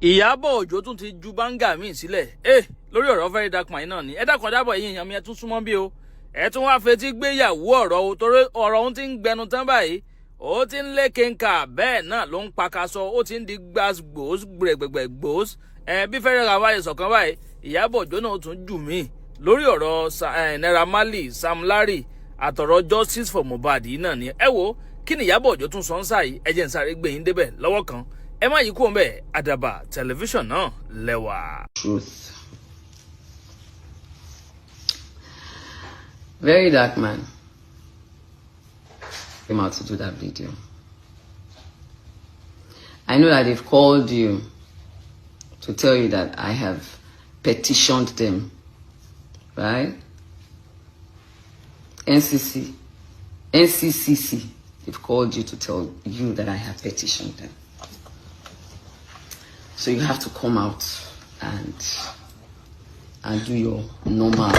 Ìyábọ̀ Òjó tún ti ju báńgà míì sílẹ̀ lórí ọ̀rọ̀ Verydarkman náà ni ẹ dákun dábọ̀ yín èèyàn mi ẹ tún súnmọ́ bí o ẹ tún wá fetí gbéyàwó ọ̀rọ̀ o torí ọ̀rọ̀ òun ti ń gbẹnu tán báyìí ó ti ń lé kéńkà bẹ́ẹ̀ náà ló ń pakasọ ó ti ń di gbàgbós gbẹ̀gbẹ̀gbẹ̀ gbòós bí Verydarkman báyìí sọ̀kan báyìí Ìyábọ̀ Òjó náà tún jù míì lórí ọ̀rọ̀ Naira Marley Sam Larry àtọ̀rọ̀ justice for Mohbad yìí náà ni ẹ wo kí ni Ìyábọ̀ Òjó tún sọ ń sáyìí ẹ jẹ́ ń sáré gbé yín débẹ̀ lọ́wọ́ kan ẹ má yí kúrò ńbẹ̀ Àdàbà tẹlifíṣàn náà lẹ́wà. Truth. Verydarkman came out to do that video. I know that they've called you to tell you that I have petitioned them, right? NCCC, they've called you to tell you that I have petitioned them. So you have to come out and do your normal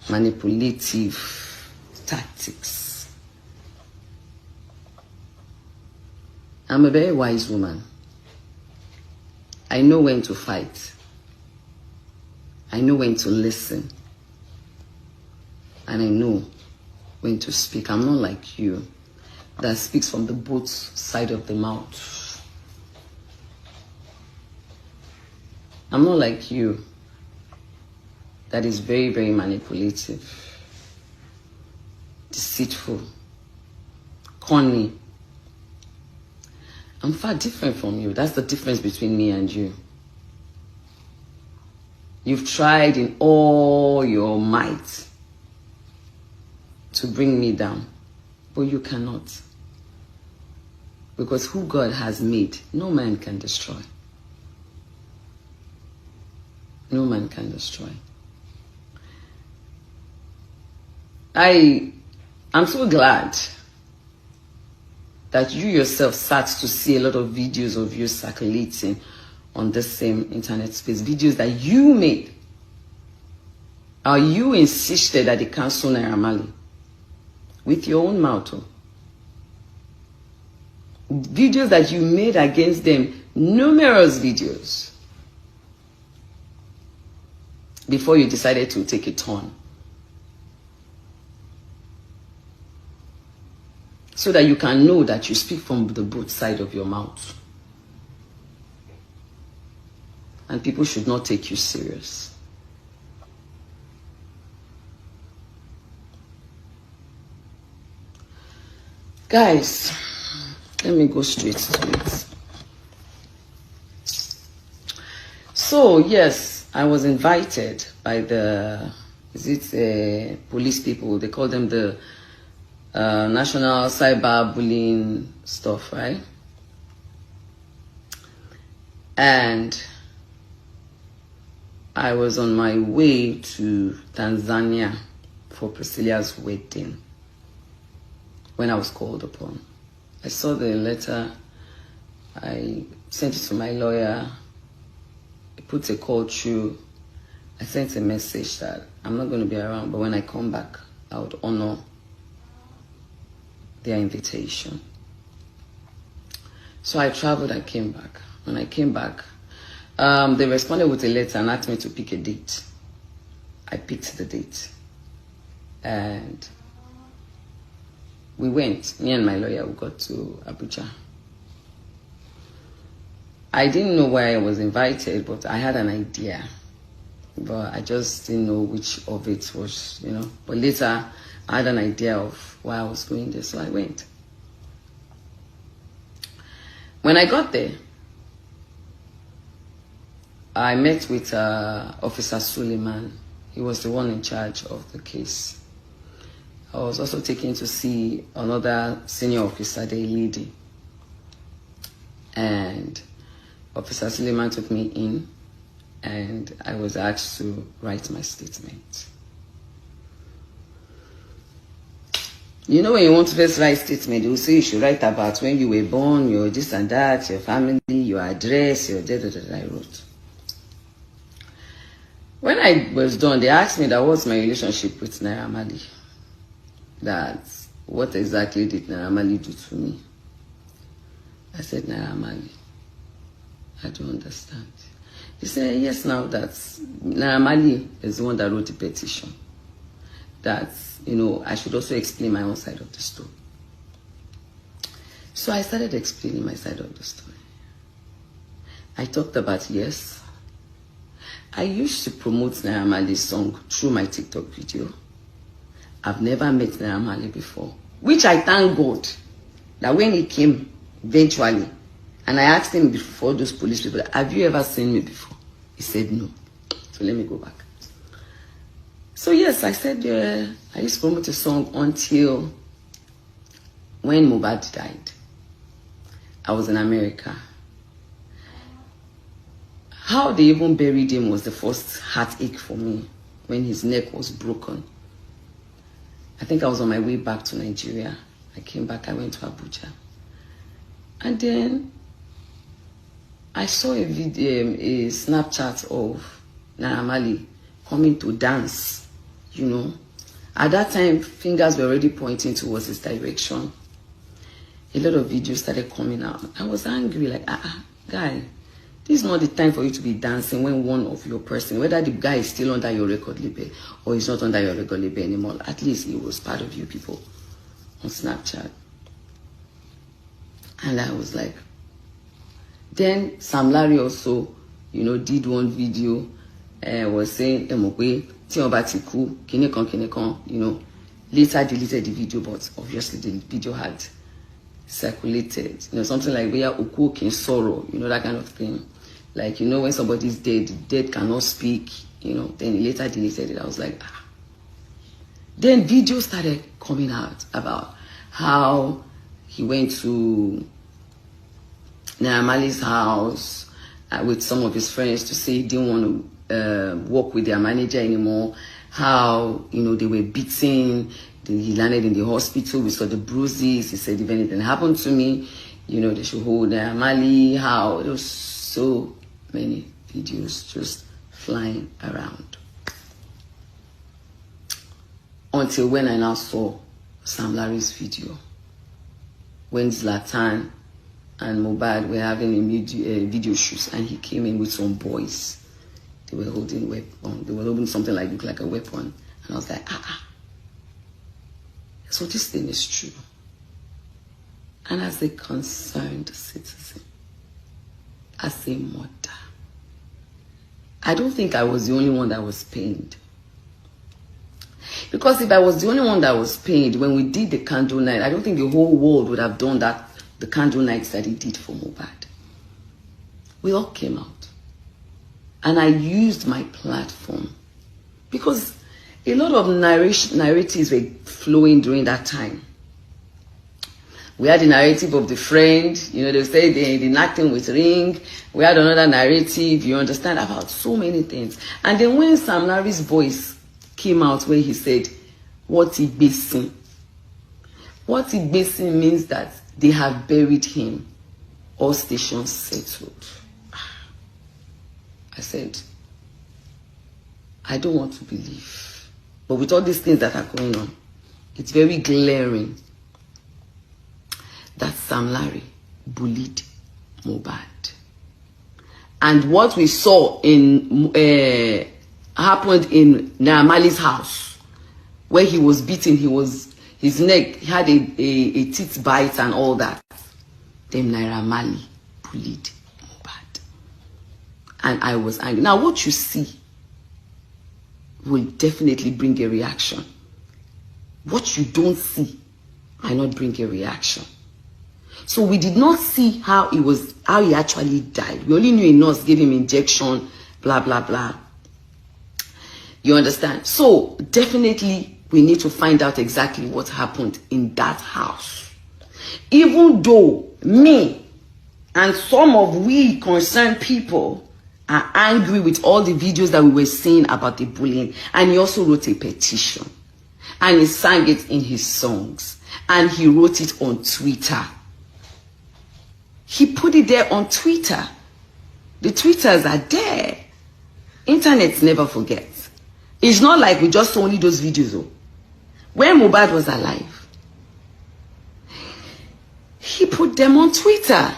manipulative tactics. I'm a very wise woman. I know when to fight. I know when to listen. And I know when to speak. I'm not like you that speaks from the both side of the mouth. I'm not like you that is very, very manipulative, deceitful, corny. I'm far different from you. That's the difference between me and you. You've tried in all your might to bring me down, but you cannot. Because who God has made, no man can destroy. No man can destroy. I'm so glad that you yourself sat to see a lot of videos of you circulating on this same internet space. Videos that you made. Or you insisted that they cancel Naira Marley. With your own mouth. Videos that you made against them. Numerous videos. Before you decided to take a turn. So that you can know that you speak from the both side of your mouth. And people should not take you serious. Guys, let me go straight to it. So, yes, I was invited by the, police people? They call them the National Cyber Bullying stuff, right? And I was on my way to Tanzania for Priscilla's wedding when I was called upon. I saw the letter. I sent it to my lawyer. I put a call through. I sent a message that I'm not going to be around, but when I come back, I would honor their invitation. So I traveled and came back. When I came back, they responded with a letter and asked me to pick a date. I picked the date. And we went, me and my lawyer, we got to Abuja. I didn't know why I was invited, but I had an idea. But I just didn't know which of it was, But later, I had an idea of why I was going there, so I went. When I got there, I met with Officer Suleiman. He was the one in charge of the case. I was also taken to see another senior officer, the lady. And Officer Suleiman took me in, and I was asked to write my statement. You know, when you want to first write statement, they will say you should write about when you were born, your this and that, your family, your address, your I wrote. When I was done, they asked me that what's my relationship with Naira Marley. That what exactly did Naira Marley do to me? I said Naira Marley. I don't understand. He said, yes, now that Naira Marley is the one that wrote the petition. That, you know, I should also explain my own side of the story. So I started explaining my side of the story. I talked about, yes, I used to promote Naira Marley's song through my TikTok video. I've never met Naira Marley before, which I thank God that when he came eventually, and I asked him before those police people, have you ever seen me before? He said no. So let me go back. So yes, I said, I used to promote a song until when Mohbad died. I was in America. How they even buried him was the first heartache for me when his neck was broken. I think I was on my way back to Nigeria. I came back, I went to Abuja. And then I saw a video, a Snapchat of Naira Marley coming to dance, you know. At that time, fingers were already pointing towards his direction. A lot of videos started coming out. I was angry, like, guy, this is not the time for you to be dancing when one of your person, whether the guy is still under your record label or he's not under your record label anymore, at least he was part of you people on Snapchat. And I was like, then Sam Larry also, you know, did one video, was saying, you know, later deleted the video, but obviously the video had circulated, you know, something like where Oku can Soro, you know, that kind of thing. Like, you know, when somebody's dead, the dead cannot speak, you know, then he later deleted it. I was like, Then videos started coming out about how he went to Naira Marley's house with some of his friends to say he didn't want to work with their manager anymore. How, you know, they were beaten. He landed in the hospital. We saw the bruises. He said, if anything happened to me, you know, they should hold Naira Marley. How there was so many videos just flying around. Until when I now saw Sam Larry's video. When Zlatan and Mohbad were having a video shoot, and he came in with some boys. They were holding weapon. They were holding something like looked like a weapon. And I was like, So this thing is true. And as a concerned citizen, as a mother, I don't think I was the only one that was pained. Because if I was the only one that was pained when we did the candle night, I don't think the whole world would have done that, the candle nights that he did for Mohbad. We all came out. And I used my platform. Because a lot of narratives were flowing during that time. We had the narrative of the friend, you know, they say the acting with ring. We had another narrative, you understand, about so many things. And then when Sam Larry's voice came out where he said, what he basing? What he basing means that they have buried him. All stations settled. I said, I don't want to believe. But with all these things that are going on, it's very glaring that Sam Larry bullied Mohbad. And what we saw in happened in Naira Marley's house, where he was beaten, his neck had a teeth bite and all that. Then Naira Marley bullied Mohbad. And I was angry. Now what you see will definitely bring a reaction. What you don't see might not bring a reaction. So we did not see how he actually died. We only knew a nurse gave him injection, blah, blah, blah. You understand? So definitely we need to find out exactly what happened in that house. Even though me and some of we concerned people are angry with all the videos that we were seeing about the bullying. And he also wrote a petition. And he sang it in his songs. And he wrote it on Twitter. He put it there on Twitter. The Twitters are there. Internet never forgets. It's not like we just saw only those videos. Though. When Mohbad was alive, he put them on Twitter.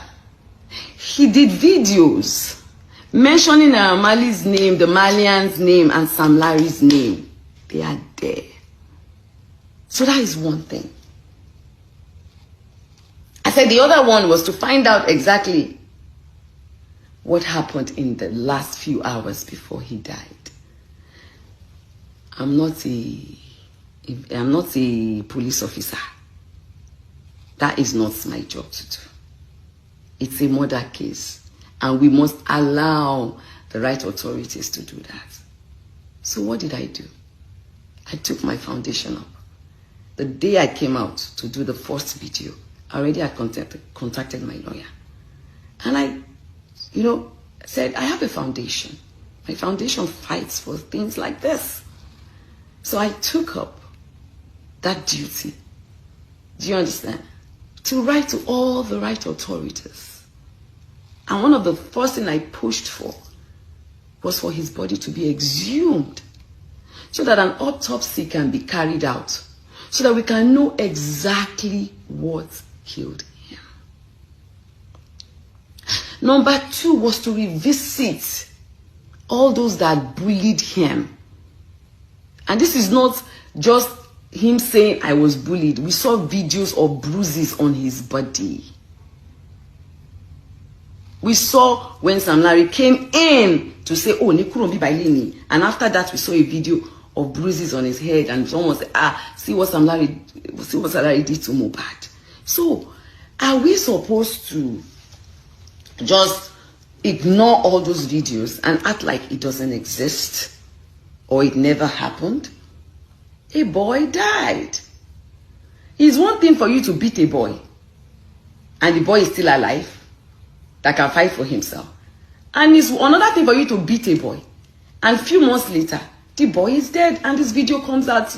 he did videos mentioning Mali's name, the Malian's name, and Sam Larry's name. They are there. So that is one thing. I said the other one was to find out exactly what happened in the last few hours before he died. I'm not a police officer. That is not my job to do. It's a murder case, and we must allow the right authorities to do that. So what did I do? I took my foundation up. The day I came out to do the first video, already I contacted my lawyer. And I, said, I have a foundation. My foundation fights for things like this. So I took up that duty. Do you understand? To write to all the right authorities. And one of the first things I pushed for was for his body to be exhumed so that an autopsy can be carried out, so that we can know exactly what killed him. Number 2 was to revisit all those that bullied him. And this is not just him saying I was bullied. We saw videos of bruises on his body. We saw when Sam Larry came in to say, oh, Nikurumbi Bailini. And after that, we saw a video of bruises on his head. And someone said, see what Sam Larry did to Mohbad. So, are we supposed to just ignore all those videos and act like it doesn't exist? Or it never happened? A boy died. It's one thing for you to beat a boy, and the boy is still alive, that can fight for himself. And it's another thing for you to beat a boy, and a few months later, the boy is dead, and this video comes out.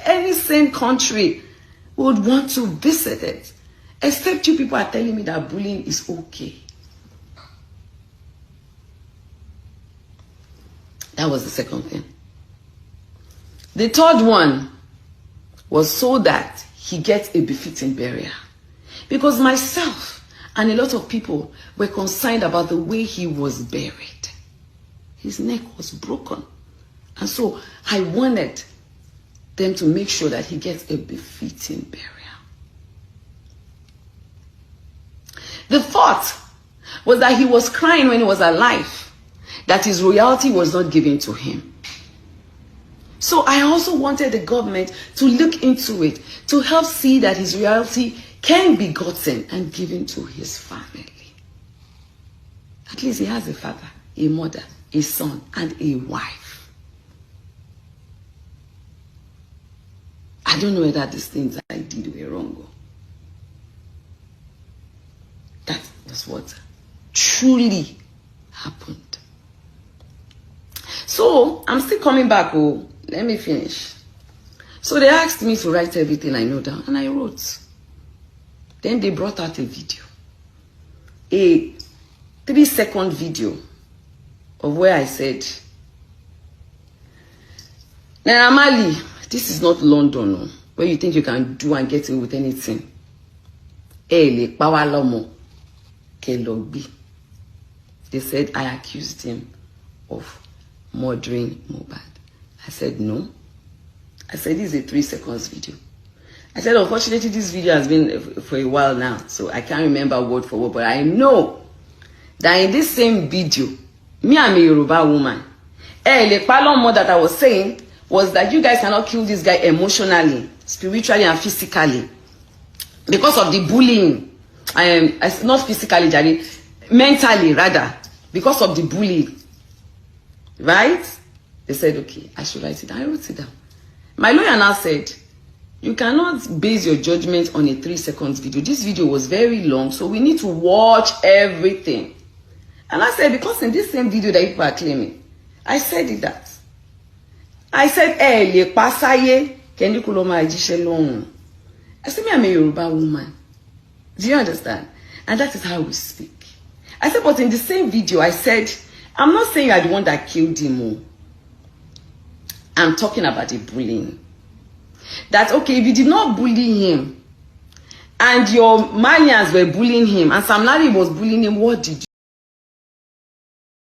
Any sane country would want to visit it. Except you people are telling me that bullying is okay. That was the second thing. The third one was so that he gets a befitting burial. Because myself and a lot of people were concerned about the way he was buried. His neck was broken. And so I wanted them to make sure that he gets a befitting burial. The fourth was that he was crying when he was alive, that his royalty was not given to him. So I also wanted the government to look into it, to help see that his royalty can be gotten and given to his family. At least he has a father, a mother, a son, and a wife. I don't know whether these things I did were wrong. That was what truly happened. So, I'm still coming back. Let me finish. So they asked me to write everything I know down, and I wrote. Then they brought out a video. A 3-second video of where I said, Naira Marley, this is not London, where you think you can do and get away with anything. They said I accused him of murdering Mohbad. I said no. I said this is a 3 seconds video. I said unfortunately this video has been for a while now, so I can't remember word for word, but I know that in this same video, me, I'm a Yoruba woman. The problem that I was saying was that you guys cannot kill this guy emotionally, spiritually, and physically because of the bullying. Not physically, Jade, mentally rather, because of the bullying. Right? They said, okay, I should write it down. I wrote it down. My lawyer now said, you cannot base your judgment on a 3 seconds video. This video was very long, so we need to watch everything. And I said, because in this same video that people are claiming, I said it that. I said, le pasaye, kendi kuloma ajishe long. I said, me, I'm a Yoruba woman. Do you understand? And that is how we speak. I said, but in the same video, I said, I'm not saying you're the one that killed him. I'm talking about the bullying. That, okay, if you did not bully him, and your Malians were bullying him, and Sam Larry was bullying him, what did